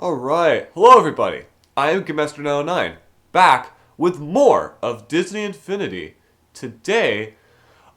Alright, hello everybody. I am Gamemaster 909, back with more of Disney Infinity. Today,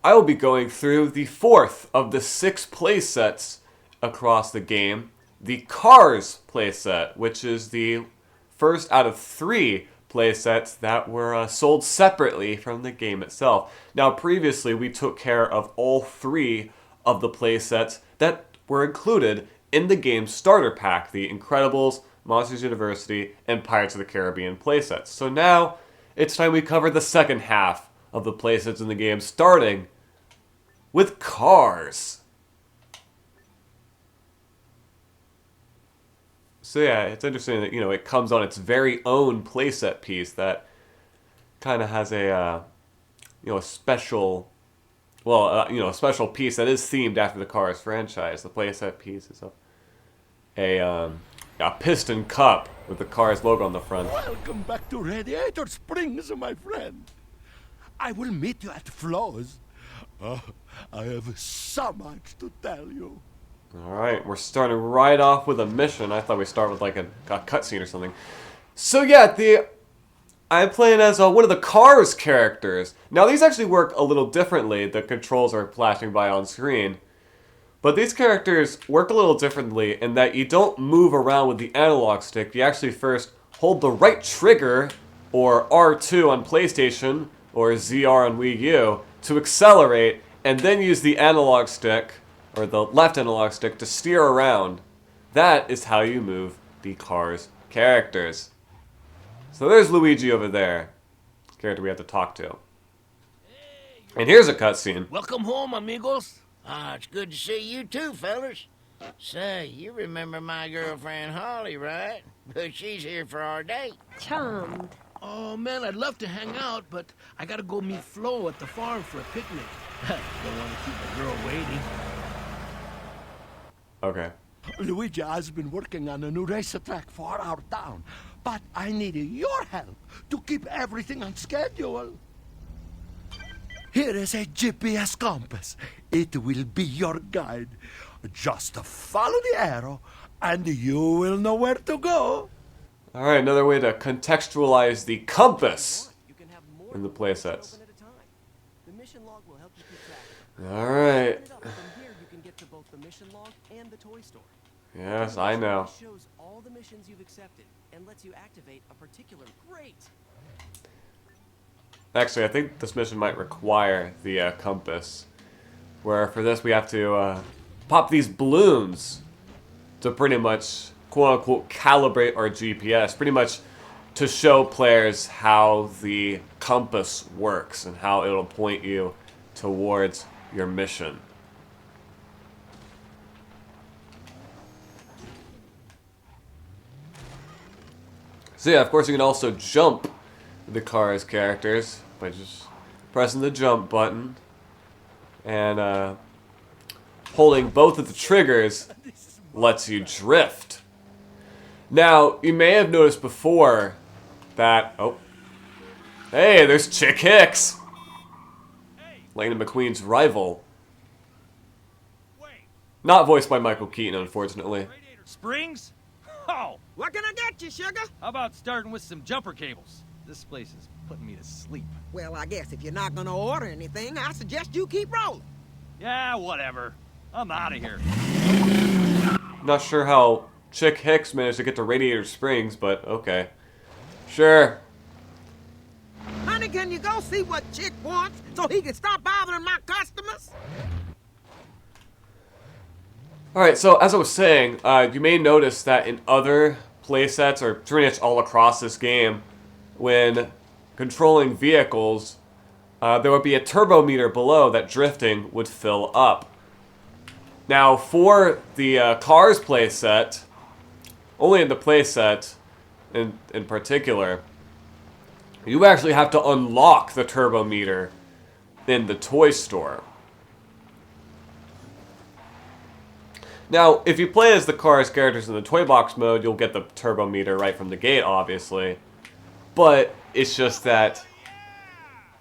I will be going through the fourth of the 6 playsets across the game, the Cars playset, which is the first out of 3 playsets that were sold separately from the game itself. Now, previously, we took care of all 3 of the playsets that were included in the game's starter pack, the Incredibles, Monsters University, and Pirates of the Caribbean playsets. So now, it's time we cover the second half of the playsets in the game, starting with Cars. So yeah, it's interesting that, it comes on its very own playset piece that kind of has a special, a special piece that is themed after the Cars franchise. The playset piece is a piston cup with the Cars logo on the front. Welcome back to Radiator Springs, my friend. I will meet you at Flo's. I have so much to tell you. Alright, we're starting right off with a mission. I thought we'd start with like a cutscene or something. So yeah, I'm playing as one of the Cars characters. Now these actually work a little differently. The controls are flashing by on screen. But these characters work a little differently in that you don't move around with the analog stick. You actually first hold the right trigger, or R2 on PlayStation, or ZR on Wii U, to accelerate, and then use the analog stick, or the left analog stick, to steer around. That is how you move the Cars characters. So there's Luigi over there, character we have to talk to. And here's a cutscene. Welcome home, amigos. It's good to see you too, fellas. Say, you remember my girlfriend Holly, right? But she's here for our date. Charmed. Oh, man, I'd love to hang out, but I gotta go meet Flo at the farm for a picnic. Don't want to keep a girl waiting. Okay. Luigi has been working on a new racetrack for our town, but I need your help to keep everything on schedule. Here is a GPS compass. It will be your guide. Just follow the arrow, and you will know where to go. Alright, another way to contextualize the compass in the playsets. Alright. Yes, I know. Shows all the missions you've accepted and lets you activate a particular great. Actually, I think this mission might require the compass. Where for this we have to pop these balloons to pretty much, quote-unquote, calibrate our GPS. Pretty much to show players how the compass works and how it'll point you towards your mission. So yeah, of course you can also jump the Cars characters by just pressing the jump button and holding both of the triggers lets you drift. Now, you may have noticed before that, hey, there's Chick Hicks, Lightning McQueen's rival. Not voiced by Michael Keaton, unfortunately. Radiator Springs? Oh, What can I get you, sugar? how about starting with some jumper cables? This place is putting me to sleep. Well, I guess if you're not gonna order anything, I suggest you keep rolling. Yeah, whatever. I'm out of here. Not sure how Chick Hicks managed to get to Radiator Springs, but okay. Sure. Honey, can you go see what Chick wants so he can stop bothering my customers? Alright, so as I was saying, you may notice that in other playsets, or pretty much all across this game, when controlling vehicles, there would be a turbo meter below that drifting would fill up. Now, for the Cars playset, only in the playset in particular, you actually have to unlock the turbo meter in the toy store. Now, if you play as the Cars characters in the toy box mode, you'll get the turbo meter right from the gate, obviously. But it's just that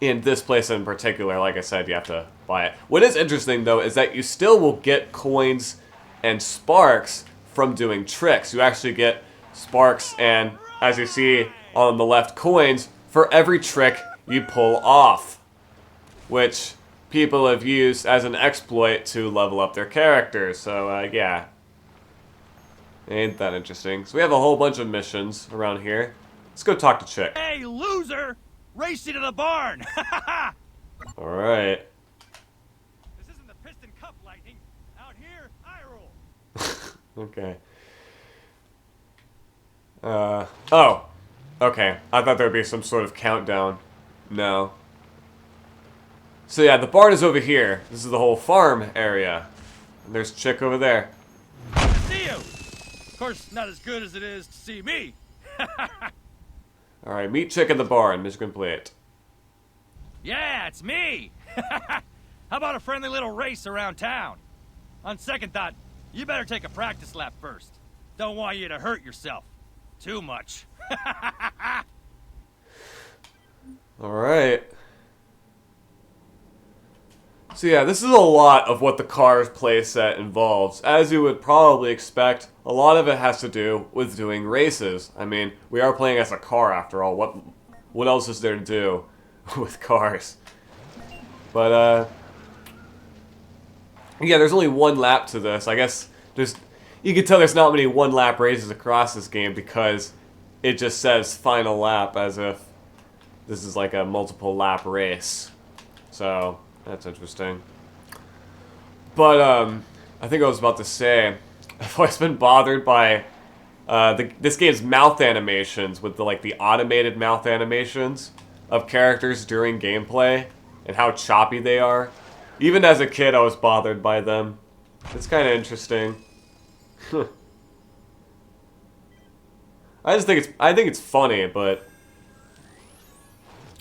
in this place in particular, like I said, you have to buy it. What is interesting, though, is that you still will get coins and sparks from doing tricks. You actually get sparks, and as you see on the left, coins for every trick you pull off, which people have used as an exploit to level up their characters. So yeah, ain't that interesting? So we have a whole bunch of missions around here. Let's go talk to Chick. Hey, loser! Race you to the barn! All right. This isn't the Piston Cup, Lightning. Out here, I roll. Okay. Oh. Okay. I thought there would be some sort of countdown. No. So yeah, the barn is over here. This is the whole farm area. And there's Chick over there. See you! Of course, not as good as it is to see me. Alright, meet Chick in the barn. Mission complete. Yeah, it's me! How about a friendly little race around town? On second thought, you better take a practice lap first. Don't want you to hurt yourself. Too much. Alright. So yeah, this is a lot of what the Cars playset involves. As you would probably expect, a lot of it has to do with doing races. I mean, we are playing as a car after all. What else is there to do with cars? But yeah, there's only one lap to this. I guess you can tell there's not many one-lap races across this game because it just says final lap as if this is like a multiple lap race. So that's interesting. But I think I was about to say, I've always been bothered by this game's mouth animations with the automated mouth animations of characters during gameplay and how choppy they are. Even as a kid, I was bothered by them. It's kind of interesting. I think it's funny, but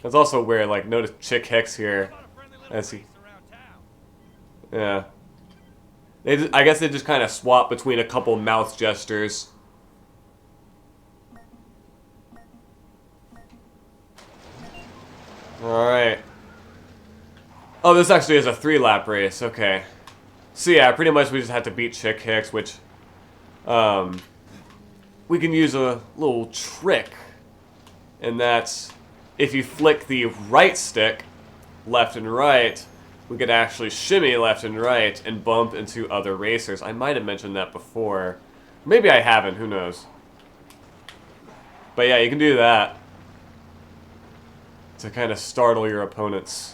it's also weird. Like, notice Chick Hicks here, as he, yeah. I guess they just kind of swap between a couple mouth gestures. All right. Oh, this actually is a 3-lap race. Okay. So yeah, pretty much we just have to beat Chick Hicks, which we can use a little trick, and that's if you flick the right stick left and right, we could actually shimmy left and right and bump into other racers. I might have mentioned that before. Maybe I haven't, who knows. But yeah, you can do that to kind of startle your opponents.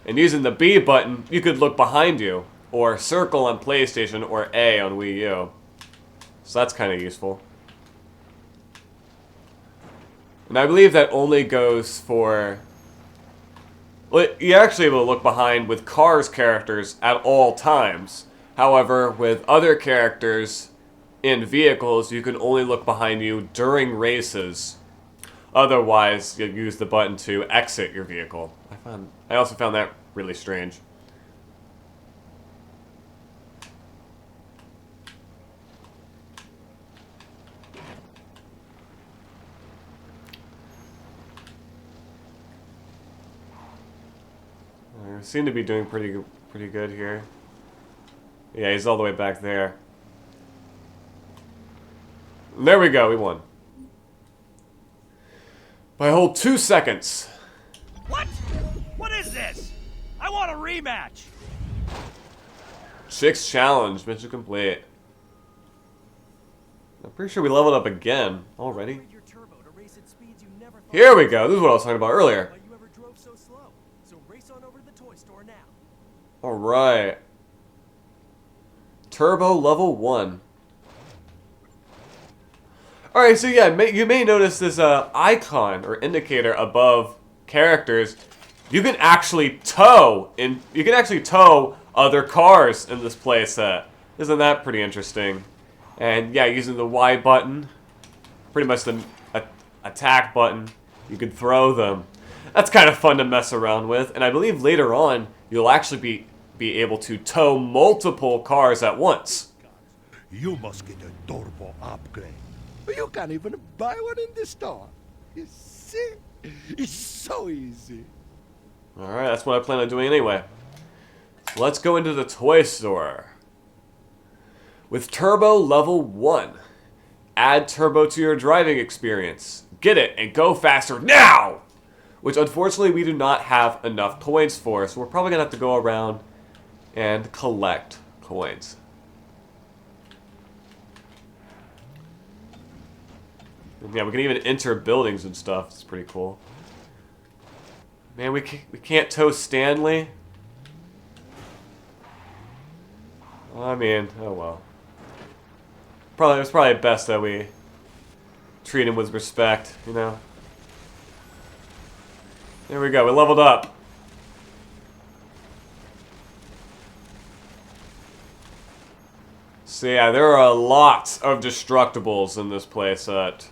And using the B button, you could look behind you, or circle on PlayStation, or A on Wii U. So that's kind of useful. And I believe that only goes for... Well, you're actually able to look behind with Cars characters at all times. However, with other characters in vehicles, you can only look behind you during races. Otherwise, you'll use the button to exit your vehicle. I also found that really strange. We seem to be doing pretty good here. Yeah, he's all the way back there. There we go, we won. By a whole 2 seconds. What? What is this? I want a rematch. Chick's challenge, mission complete. I'm pretty sure we leveled up again already. Your turbo to race at speeds you never thought Here we go. This is what I was talking about earlier. why you ever drove so slow. So race on over to the toy store now. All right. Turbo level 1. All right, so yeah, you may notice this icon or indicator above characters. You can actually tow other cars in this playset. Isn't that pretty interesting? And yeah, using the Y button, pretty much the attack button, you can throw them. That's kind of fun to mess around with. And I believe later on, you'll actually be able to tow multiple cars at once. You must get a turbo upgrade. You can't even buy one in the store. You see? It's so easy. Alright, that's what I plan on doing anyway. So let's go into the toy store. With Turbo Level 1, Add turbo to your driving experience. Get it and go faster now! Which unfortunately we do not have enough coins for, so we're probably going to have to go around and collect coins. And yeah, we can even enter buildings and stuff. It's pretty cool. Man, we can't tow Stanley. I mean, oh well. It's probably best that we treat him with respect, you know. There we go. We leveled up. So yeah, there are a lot of destructibles in this playset.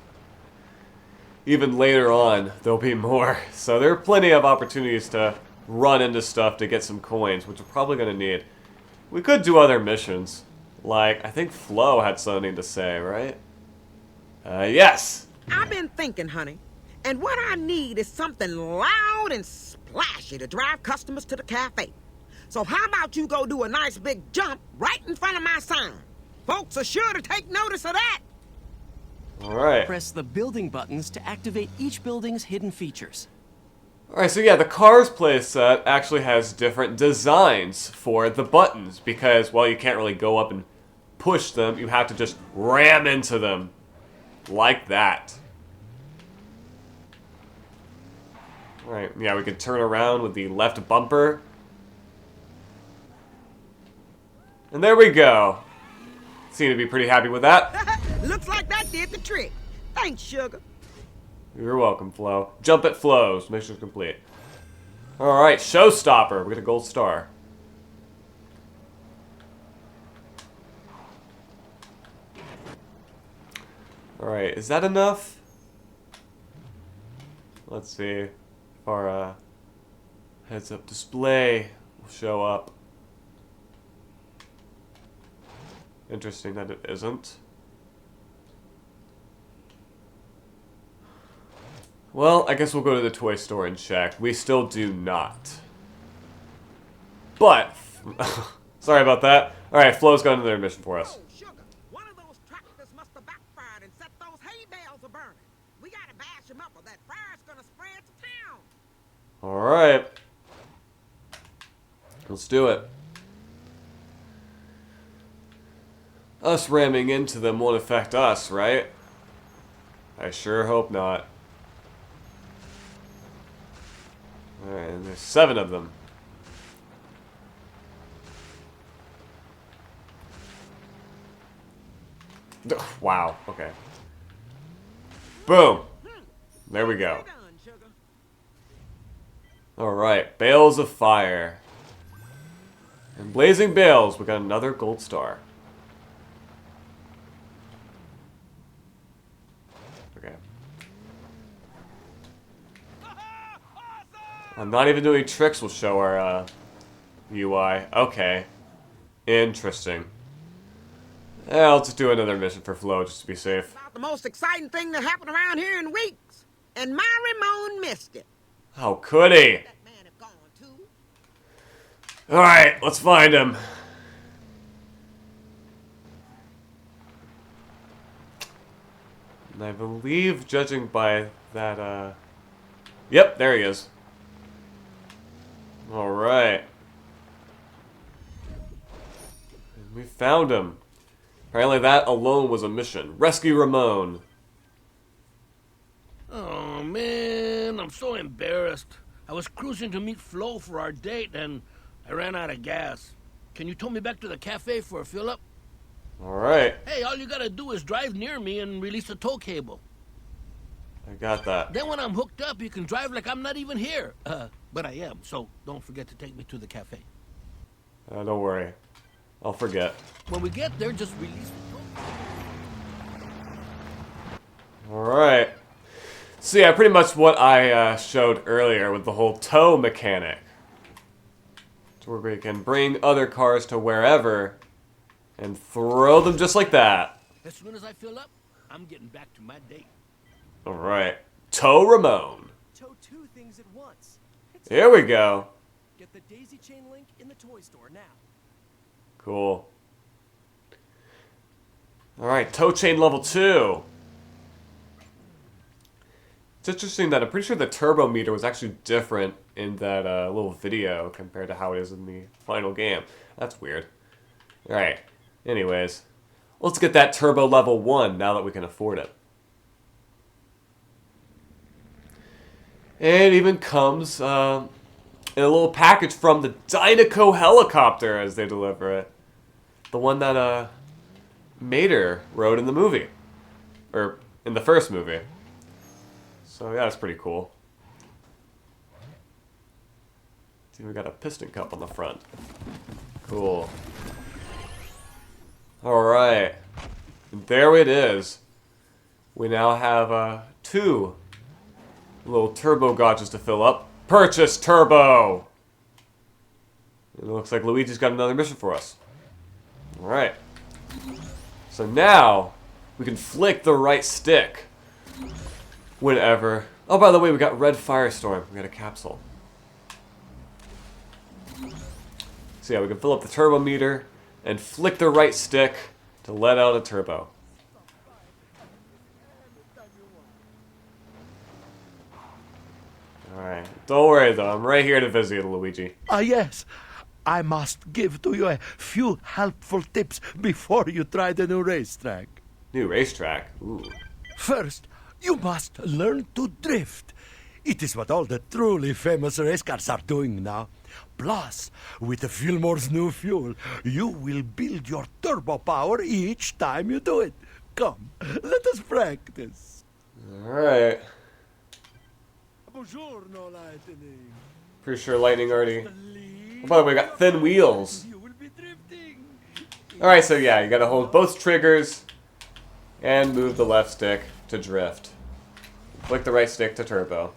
Even later on, there'll be more. So there are plenty of opportunities to run into stuff to get some coins, which we're probably going to need. We could do other missions. Like, I think Flo had something to say, right? Yes! I've been thinking, honey, and what I need is something loud and splashy to drive customers to the cafe. So how about you go do a nice big jump right in front of my sign? Folks are sure to take notice of that. Alright. Press the building buttons to activate each building's hidden features. Alright, so yeah, the Cars playset actually has different designs for the buttons because, well, you can't really go up and push them. You have to just ram into them. Like that. Alright, yeah, we can turn around with the left bumper. And there we go. Seem to be pretty happy with that. Looks like that did the trick. Thanks, sugar. You're welcome, Flo. Jump at Flo's. Mission complete. Alright, showstopper. We get a gold star. Alright, is that enough? Let's see if our heads-up display will show up. Interesting that it isn't. Well, I guess we'll go to the toy store and check. We still do not. But, sorry about that. Alright, Flo's got another mission for us. Oh, sugar, one of those tractors must have backfired and set those hay bales a-burning. We gotta bash them up or that fire's gonna spread to town. Alright. Let's do it. Us ramming into them won't affect us, right? I sure hope not. Alright, and there's 7 of them. Wow, okay. Boom! There we go. Alright, bales of fire. And blazing bales, we got another gold star. Okay. I'm not even doing tricks will show our UI. Okay. Interesting. Yeah, I'll just do another mission for Flo just to be safe. About the most exciting thing that happened around here in weeks. And my Ramon missed it. How could he? That man have gone too. Alright, let's find him. And I believe, judging by that, yep, there he is. Alright. We found him. Apparently that alone was a mission. Rescue Ramon. Oh, man, I'm so embarrassed. I was cruising to meet Flo for our date, and I ran out of gas. Can you tow me back to the cafe for a fill-up? Alright. Hey, all you gotta do is drive near me and release the tow cable. I got that. Then when I'm hooked up, you can drive like I'm not even here. But I am, so don't forget to take me to the cafe. Don't worry. I'll forget. When we get there, just release the tow. Alright. So yeah, pretty much what I showed earlier with the whole tow mechanic. To where we can bring other cars to wherever and throw them just like that. As soon as I fill up, I'm getting back to my date. Alright. Tow Ramon. Tow 2 things at once. It's Here we go. Get the daisy chain link. in the toy store now. Cool. Alright, tow chain level 2. It's interesting that I'm pretty sure the turbo meter was actually different in that little video compared to how it is in the final game. That's weird. Alright, anyways. Let's get that turbo level 1 now that we can afford it. And it even comes in a little package from the Dynaco helicopter as they deliver it. The one that Mater rode in the movie. Or in the first movie. So yeah, that's pretty cool. See, we got a piston cup on the front. Cool. Alright. And there it is. We now have 2 little turbo gauges to fill up. Purchase turbo! It looks like Luigi's got another mission for us. Alright. So now, we can flick the right stick. Whenever. Oh, by the way, we got Red Firestorm. We got a capsule. So yeah, we can fill up the turbo meter and flick the right stick to let out a turbo. Alright. Don't worry though, I'm right here to visit you, Luigi. Yes. I must give to you a few helpful tips before you try the new racetrack. New racetrack? Ooh. First, you must learn to drift. It is what all the truly famous race cars are doing now. Plus, with the Fillmore's new fuel, you will build your turbo power each time you do it. Come, let us practice. Alright. Buongiorno, Lightning. Pretty sure Lightning already... Oh, by the way, we got thin wheels. You will be drifting. Alright, so yeah, you gotta hold both triggers and move the left stick to drift. Flick the right stick to turbo.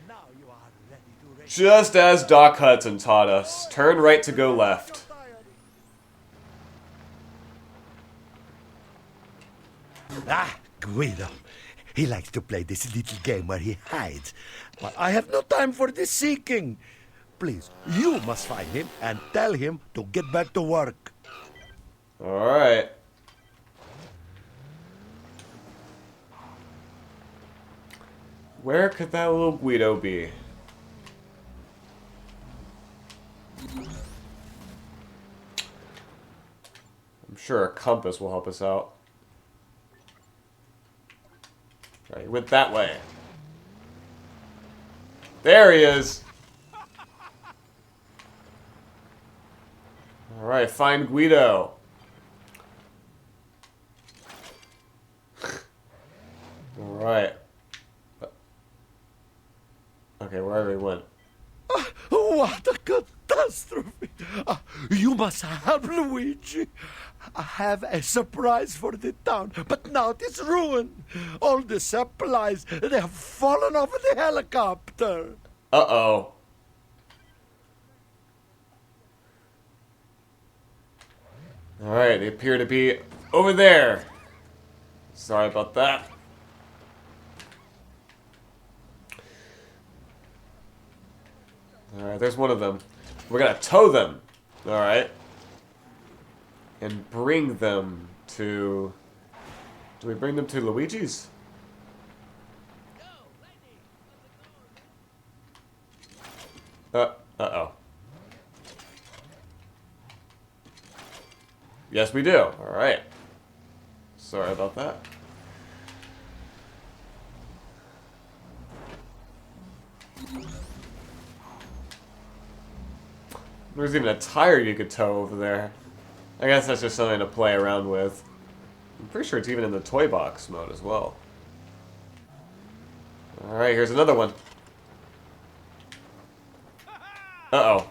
Now you are ready to race. Just as Doc Hudson taught us, turn right to go left. Ah, Guido. He likes to play this little game where he hides. But I have no time for this seeking. Please, you must find him and tell him to get back to work. Alright. Where could that little Guido be? I'm sure a compass will help us out. Right, he went that way. There he is! Alright, find Guido. Alright. Okay, wherever he went. What a catastrophe! You must help Luigi. I have a surprise for the town, but now it is ruined. All the supplies, they have fallen off the helicopter. Uh-oh. Alright, they appear to be over there. Sorry about that. Alright, there's one of them. We're gonna tow them. Alright. And bring them to... Do we bring them to Luigi's? Uh-oh. Yes, we do. Alright. Sorry about that. There's even a tire you could tow over there. I guess that's just something to play around with. I'm pretty sure it's even in the toy box mode as well. Alright, here's another one. Uh-oh.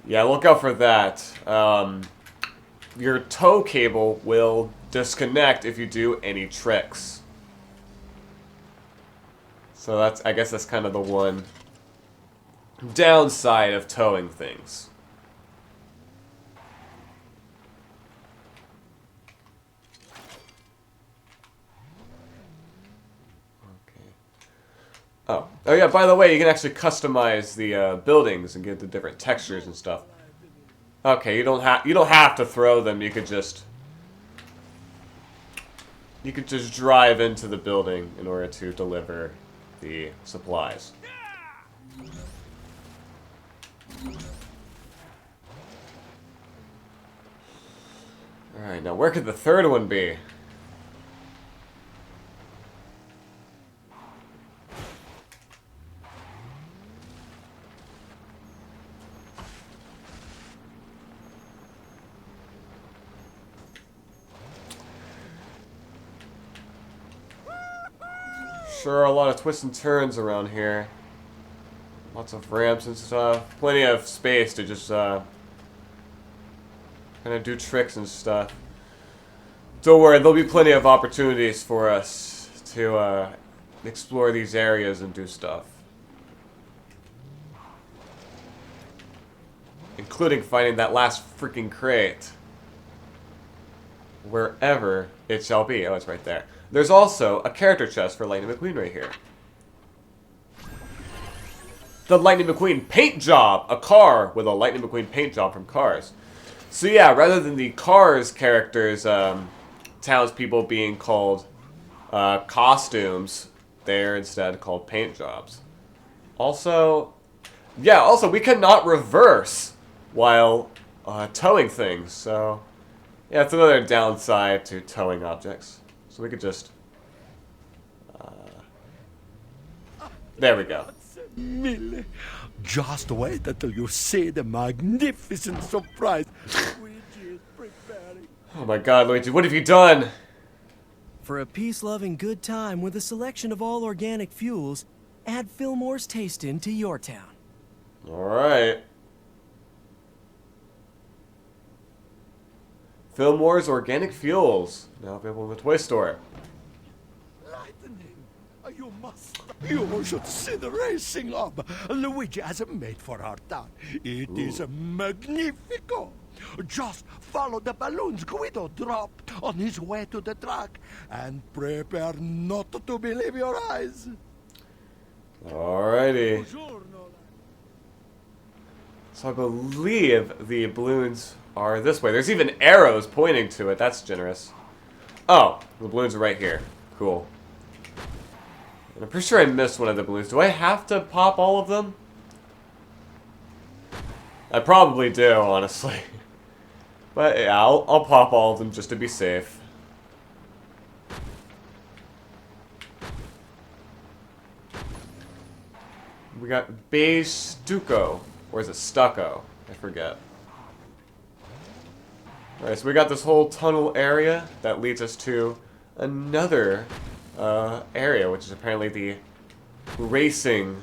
Yeah, look out for that. Your tow cable will disconnect if you do any tricks. So that's, I guess that's kind of the one downside of towing things. Oh yeah, by the way, you can actually customize the buildings and get the different textures and stuff. Okay, you don't have to throw them, you could just you could just drive into the building in order to deliver the supplies. Alright, now where could the third one be? Sure, a lot of twists and turns around here. Lots of ramps and stuff. Plenty of space to just kind of do tricks and stuff. Don't worry, there'll be plenty of opportunities for us to explore these areas and do stuff. Including finding that last freaking crate. Wherever it shall be. Oh, it's right there. There's also a character chest for Lightning McQueen right here. The Lightning McQueen paint job! A car with a Lightning McQueen paint job from Cars. So yeah, rather than the Cars characters, townspeople being called costumes, they're instead called paint jobs. Also, yeah, also we cannot reverse while towing things, so yeah, it's another downside to towing objects. So we could just... there we go. Millie, just wait until you see the magnificent surprise Luigi is preparing. Oh my god, Luigi, what have you done? For a peace-loving good time with a selection of all organic fuels, add Fillmore's taste into your town. Alright. Fillmore's Organic Fuels. Now available in the toy store. Lightning, you should see the racing hub Luigi has made for our town. It is magnifico. Just follow the balloons Guido dropped on his way to the track and prepare not to believe your eyes. Alrighty. So I believe the balloons are this way. There's even arrows pointing to it. That's generous. Oh, the balloons are right here. Cool. And I'm pretty sure I missed one of the balloons. Do I have to pop all of them? I probably do, honestly. But yeah, I'll pop all of them just to be safe. We got beige stucco. Or is it stucco? I forget. Alright, so we got this whole tunnel area that leads us to another area, which is apparently the racing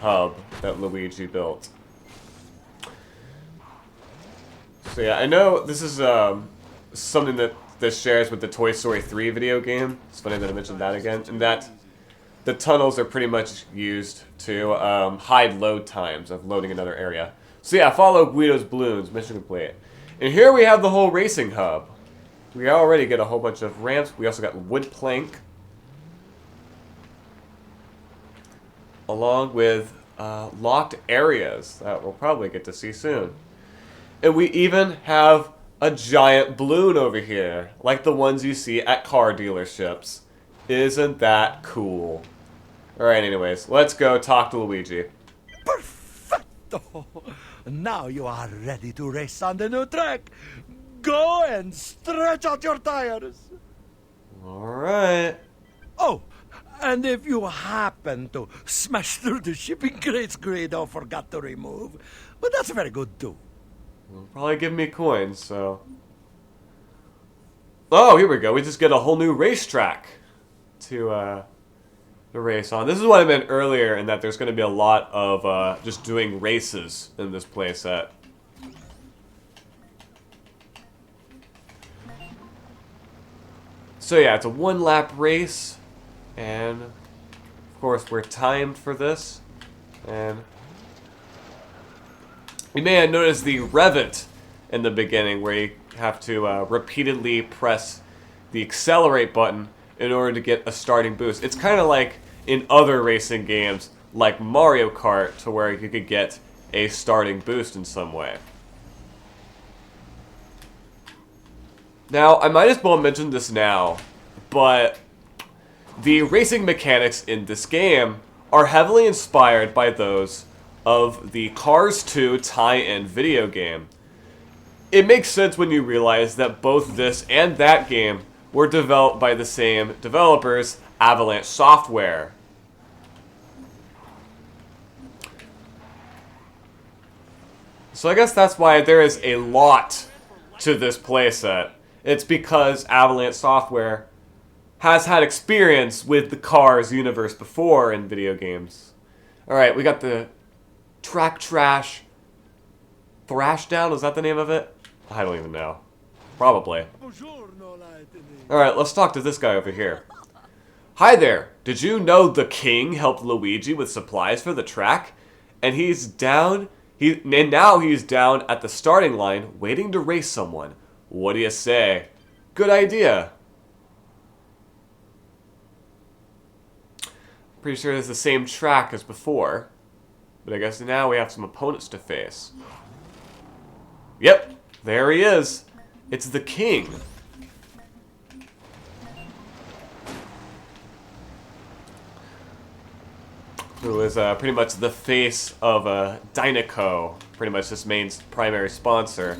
hub that Luigi built. So yeah, I know this is something that this shares with the Toy Story 3 video game. It's funny that I mentioned that again. And that the tunnels are pretty much used to hide load times of loading another area. So yeah, follow Guido's balloons, mission complete. And here we have the whole racing hub. We already get a whole bunch of ramps. We also got wood plank. Along with locked areas that we'll probably get to see soon. And we even have a giant balloon over here, like the ones you see at car dealerships. Isn't that cool? Alright, anyways, let's go talk to Luigi. Perfecto! Now you are ready to race on the new track. Go and stretch out your tires. Alright. Oh, and if you happen to smash through the shipping crates Guido forgot to remove, but that's very good too. It'll probably give me coins, so... Oh, here we go. We just get a whole new racetrack to race on. This is what I meant earlier, in that there's going to be a lot of just doing races in this playset. So yeah, it's a one-lap race, and of course we're timed for this, and you may have noticed the Revit in the beginning, where you have to repeatedly press the accelerate button in order to get a starting boost. It's kind of like in other racing games, like Mario Kart, to where you could get a starting boost in some way. Now, I might as well mention this now, but the racing mechanics in this game are heavily inspired by those of the Cars 2 tie-in video game. It makes sense when you realize that both this and that game were developed by the same developers, Avalanche Software. So I guess that's why there is a lot to this playset. It's because Avalanche Software has had experience with the Cars universe before in video games. Alright, we got the Track Trash Thrashdown, is that the name of it? I don't even know. Probably. Alright, let's talk to this guy over here. Hi there, did you know the King helped Luigi with supplies for the track? And now he's down at the starting line waiting to race someone. What do you say? Good idea. Pretty sure it's the same track as before. But I guess now we have some opponents to face. Yep, there he is. It's the King. Who is pretty much the face of Dynaco. Pretty much this main primary sponsor.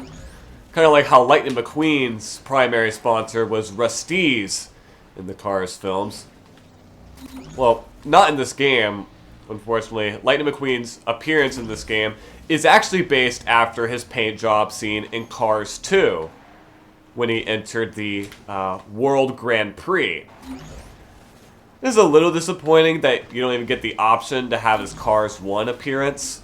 Kind of like how Lightning McQueen's primary sponsor was Rust-eze in the Cars films. Well, not in this game, unfortunately. Lightning McQueen's appearance in this game is actually based after his paint job scene in Cars 2, when he entered the World Grand Prix. This is a little disappointing that you don't even get the option to have his Cars 1 appearance,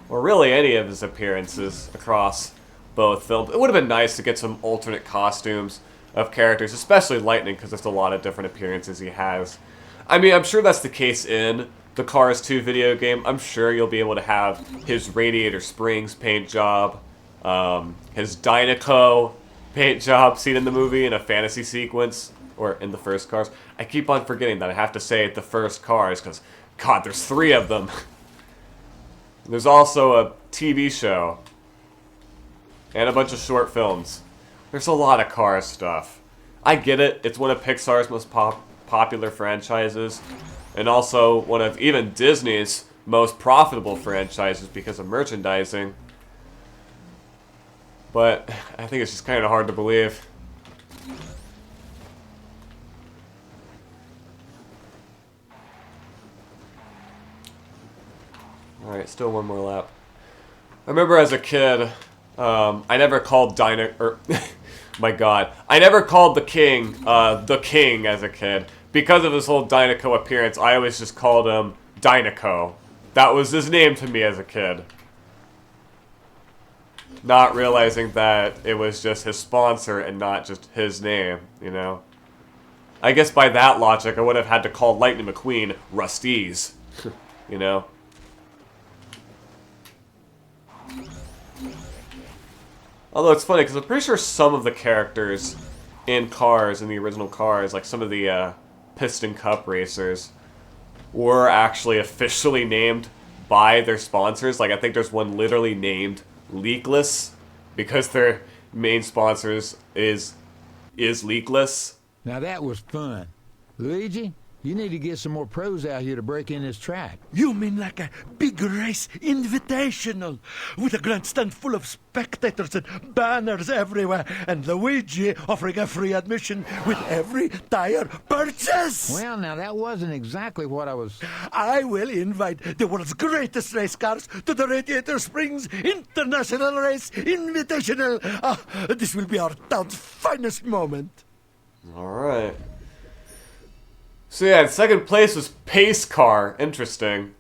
or really any of his appearances across both films. It would have been nice to get some alternate costumes of characters, especially Lightning, because there's a lot of different appearances he has. I mean, I'm sure that's the case in the Cars 2 video game. I'm sure you'll be able to have his Radiator Springs paint job, his Dynaco paint job seen in the movie in a fantasy sequence, or in the first Cars. I keep on forgetting that I have to say the first Cars, because, God, there's 3 of them. There's also a TV show, and a bunch of short films. There's a lot of Cars stuff. I get it, it's one of Pixar's most popular franchises, and also one of even Disney's most profitable franchises because of merchandising. But I think it's just kind of hard to believe. Alright, still one more lap. I remember as a kid, I never called my God. I never called the King as a kid. Because of his whole Dynaco appearance, I always just called him Dynaco. That was his name to me as a kid. Not realizing that it was just his sponsor and not just his name, you know? I guess by that logic, I would have had to call Lightning McQueen Rust-eze, you know? Although it's funny, because I'm pretty sure some of the characters in Cars, in the original Cars, like some of the Piston Cup racers, were actually officially named by their sponsors. Like, I think there's one literally named Leakless, because their main sponsors is Leakless. Now that was fun. Luigi, you need to get some more pros out here to break in this track. You mean like a big race invitational with a grandstand full of spectators and banners everywhere and Luigi offering a free admission with every tire purchase? Well, now that wasn't exactly what I was... I will invite the world's greatest race cars to the Radiator Springs International Race Invitational. This will be our town's finest moment. Alright. So yeah, second place was Pace Car. Interesting.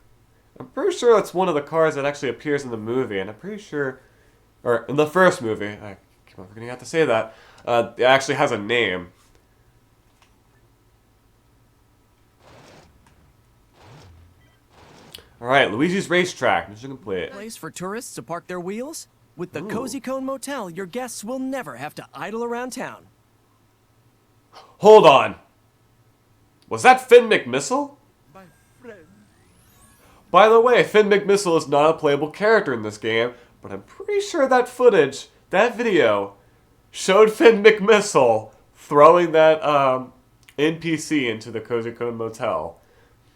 I'm pretty sure that's one of the cars that actually appears in the movie, and I'm pretty sure, or in the first movie, I keep on forgetting how to say that, it actually has a name. Alright, Luigi's Racetrack. Mission complete. Place for tourists to park their wheels? With the Cozy Cone Motel, your guests will never have to idle around town. Hold on. Was that Finn McMissile? My friend. By the way, Finn McMissile is not a playable character in this game, but I'm pretty sure that footage, that video, showed Finn McMissile throwing that NPC into the Cozy Cone Motel.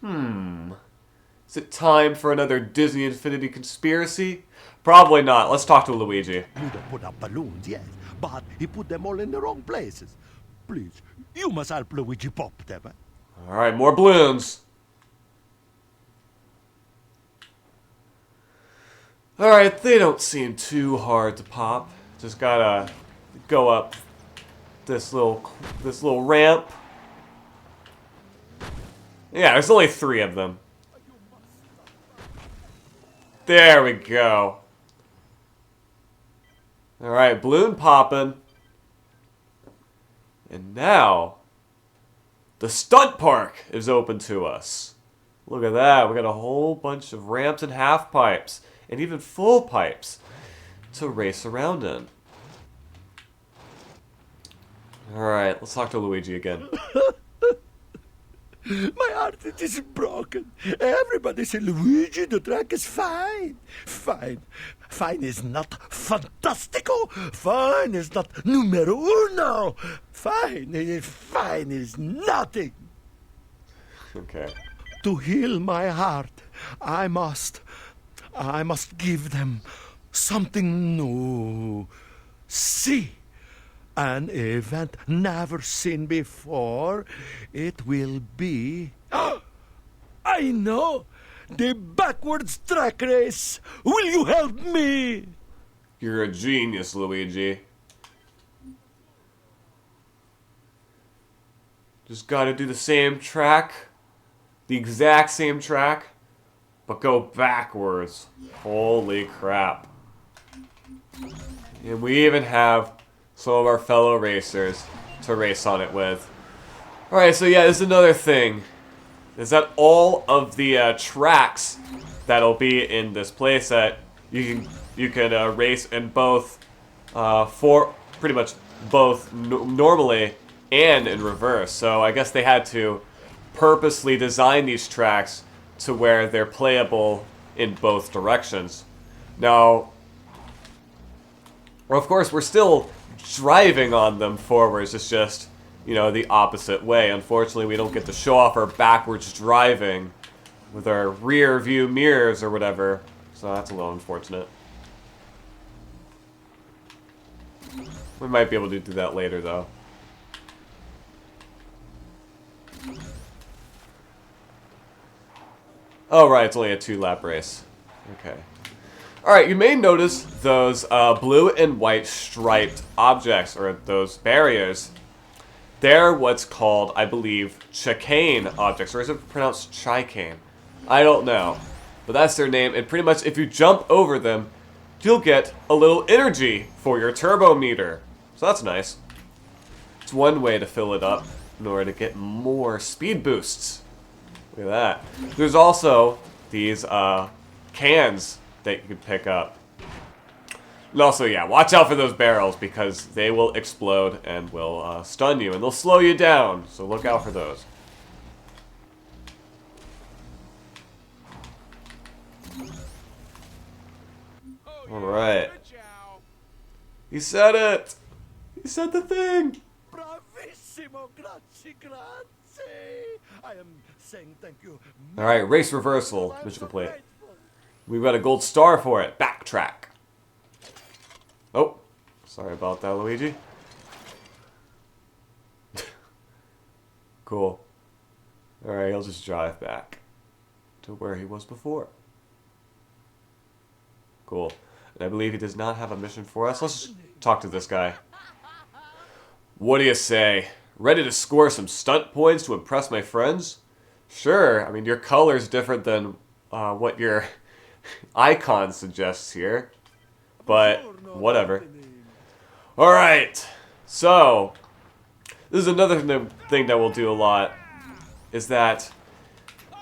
Is it time for another Disney Infinity conspiracy? Probably not. Let's talk to Luigi. Ludo put up balloons, yes, but he put them all in the wrong places. Please, you must help Luigi pop them. Alright, more balloons. Alright, they don't seem too hard to pop. Just gotta go up this little ramp. Yeah, there's only 3 of them. There we go. Alright, balloon popping. And now, the stunt park is open to us. Look at that. We got a whole bunch of ramps and half pipes, and even full pipes to race around in. Alright, let's talk to Luigi again. My heart is broken. Everybody say, Luigi, the track is fine. Fine. Fine is not fantastico. Fine is not numero uno. Fine is nothing. Okay. To heal my heart, I must give them something new. See. An event never seen before. It will be... I know! The backwards track race! Will you help me? You're a genius, Luigi. Just gotta do the same track. The exact same track. But go backwards. Holy crap. And we even have some of our fellow racers to race on it with. Alright, so yeah, this is another thing. Is that all of the tracks that'll be in this playset, you can race in both, for pretty much both normally and in reverse. So I guess they had to purposely design these tracks to where they're playable in both directions. Now, well, of course, we're still driving on them forwards. It's just, you know, the opposite way. Unfortunately, we don't get to show off our backwards driving with our rear view mirrors or whatever. So that's a little unfortunate. We might be able to do that later, though. Oh, right, it's only a 2-lap race. Okay. Alright, you may notice those blue and white striped objects, or those barriers. They're what's called, I believe, chicane objects, or is it pronounced chicane? I don't know. But that's their name, and pretty much if you jump over them, you'll get a little energy for your turbo meter. So that's nice. It's one way to fill it up in order to get more speed boosts. Look at that. There's also these cans that you can pick up. And also, yeah, watch out for those barrels because they will explode and will stun you, and they'll slow you down, so look out for those. Alright. He said it! He said the thing! Bravissimo, grazie, grazie. I am saying thank you. Alright, race reversal. Mission complete. We've got a gold star for it. Backtrack. Oh, sorry about that, Luigi. Cool. Alright, he'll just drive back to where he was before. Cool. And I believe he does not have a mission for us. Let's talk to this guy. What do you say? Ready to score some stunt points to impress my friends? Sure. I mean, your color's different than what your icon suggests here. But whatever. Alright. So, this is another thing that we'll do a lot. Is that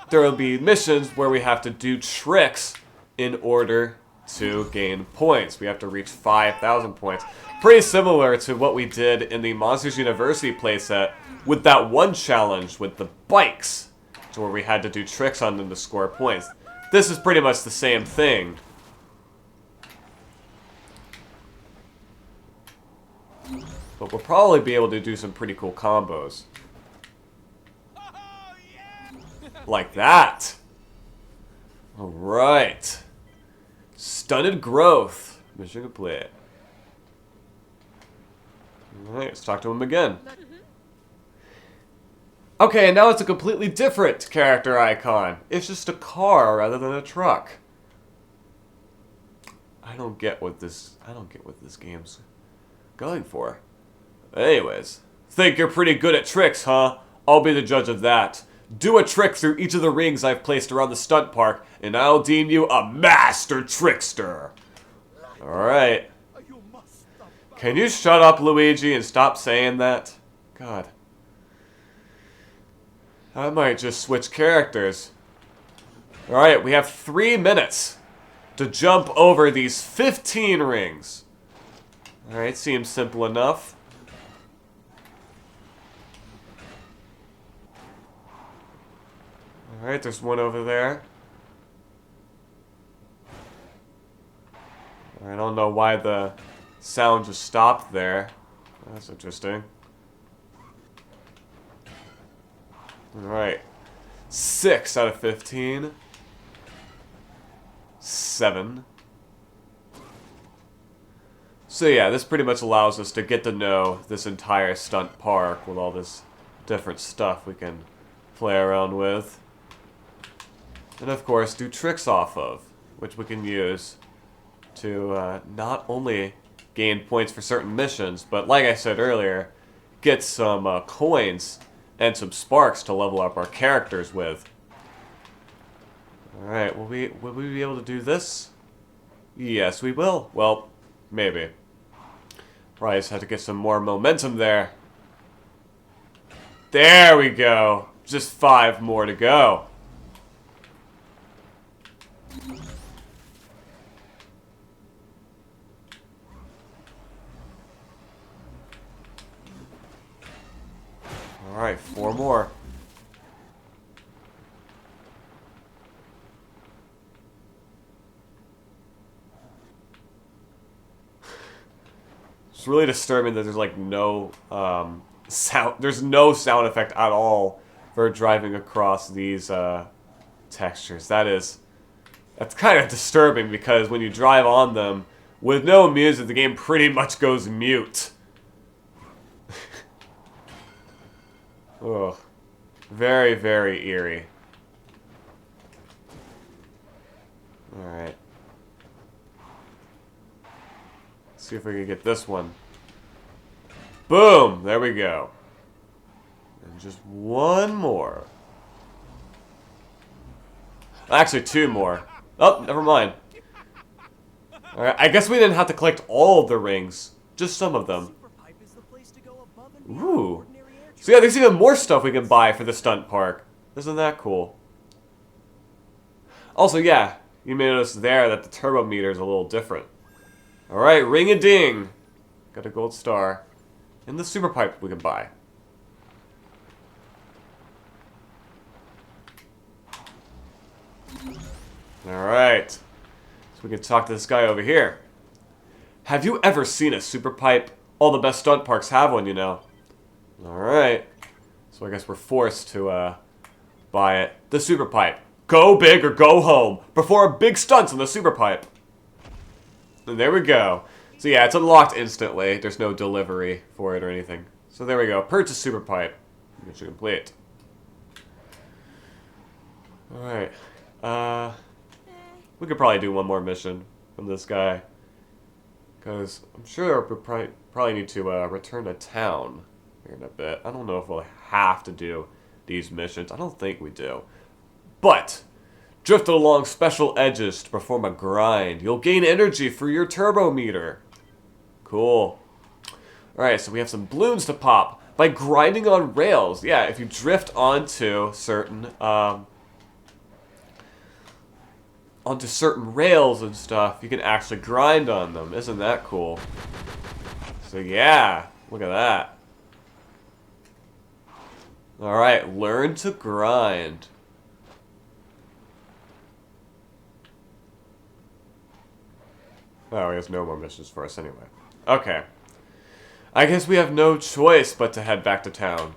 there will be missions where we have to do tricks in order to gain points. We have to reach 5,000 points. Pretty similar to what we did in the Monsters University playset with that one challenge with the bikes, to where we had to do tricks on them to score points. This is pretty much the same thing. But we'll probably be able to do some pretty cool combos. Like that. Alright. Stunted growth. Mission complete. Alright, let's talk to him again. Okay, now it's a completely different character icon. It's just a car rather than a truck. I don't get what this game's going for. Anyways, think you're pretty good at tricks, huh? I'll be the judge of that. Do a trick through each of the rings I've placed around the stunt park, and I'll deem you a master trickster. Alright. Can you shut up, Luigi, and stop saying that? God. I might just switch characters. Alright, we have 3 minutes to jump over these 15 rings. Alright, seems simple enough. Alright, there's one over there. I don't know why the sound just stopped there. That's interesting. Alright. 6 out of 15. 7. So yeah, this pretty much allows us to get to know this entire stunt park with all this different stuff we can play around with. And of course, do tricks off of, which we can use to not only gain points for certain missions, but like I said earlier, get some coins and some sparks to level up our characters with. Alright, will we be able to do this? Yes, we will. Well, maybe. Probably just have to get some more momentum there. There we go. Just 5 more to go. Alright, 4 more. It's really disturbing that there's like no sound. There's no sound effect at all for driving across these textures. That's kind of disturbing because when you drive on them with no music, the game pretty much goes mute. Ugh. Very, very eerie. Alright. Let's see if we can get this one. Boom! There we go. And just one more. Actually, 2 more. Oh, never mind. Alright, I guess we didn't have to collect all of the rings. Just some of them. Ooh. So yeah, there's even more stuff we can buy for the stunt park. Isn't that cool? Also, yeah, you may notice there that the turbo meter is a little different. Alright, ring-a-ding. Got a gold star. And the super pipe we can buy. Alright. So we can talk to this guy over here. Have you ever seen a super pipe? All the best stunt parks have one, you know. Alright. So I guess we're forced to buy it. The super pipe. Go big or go home. Perform big stunts on the super pipe. And there we go. So yeah, it's unlocked instantly. There's no delivery for it or anything. So there we go. Purchase super pipe. Mission complete. Alright. We could probably do one more mission from this guy. Because I'm sure we probably need to return to town here in a bit. I don't know if we'll have to do these missions. I don't think we do. But drift along special edges to perform a grind. You'll gain energy for your turbo meter. Cool. Alright, so we have some balloons to pop by grinding on rails. Yeah, if you drift onto certain rails and stuff, you can actually grind on them. Isn't that cool? So yeah, look at that. Alright, learn to grind. Oh, he has no more missions for us anyway. Okay. I guess we have no choice but to head back to town.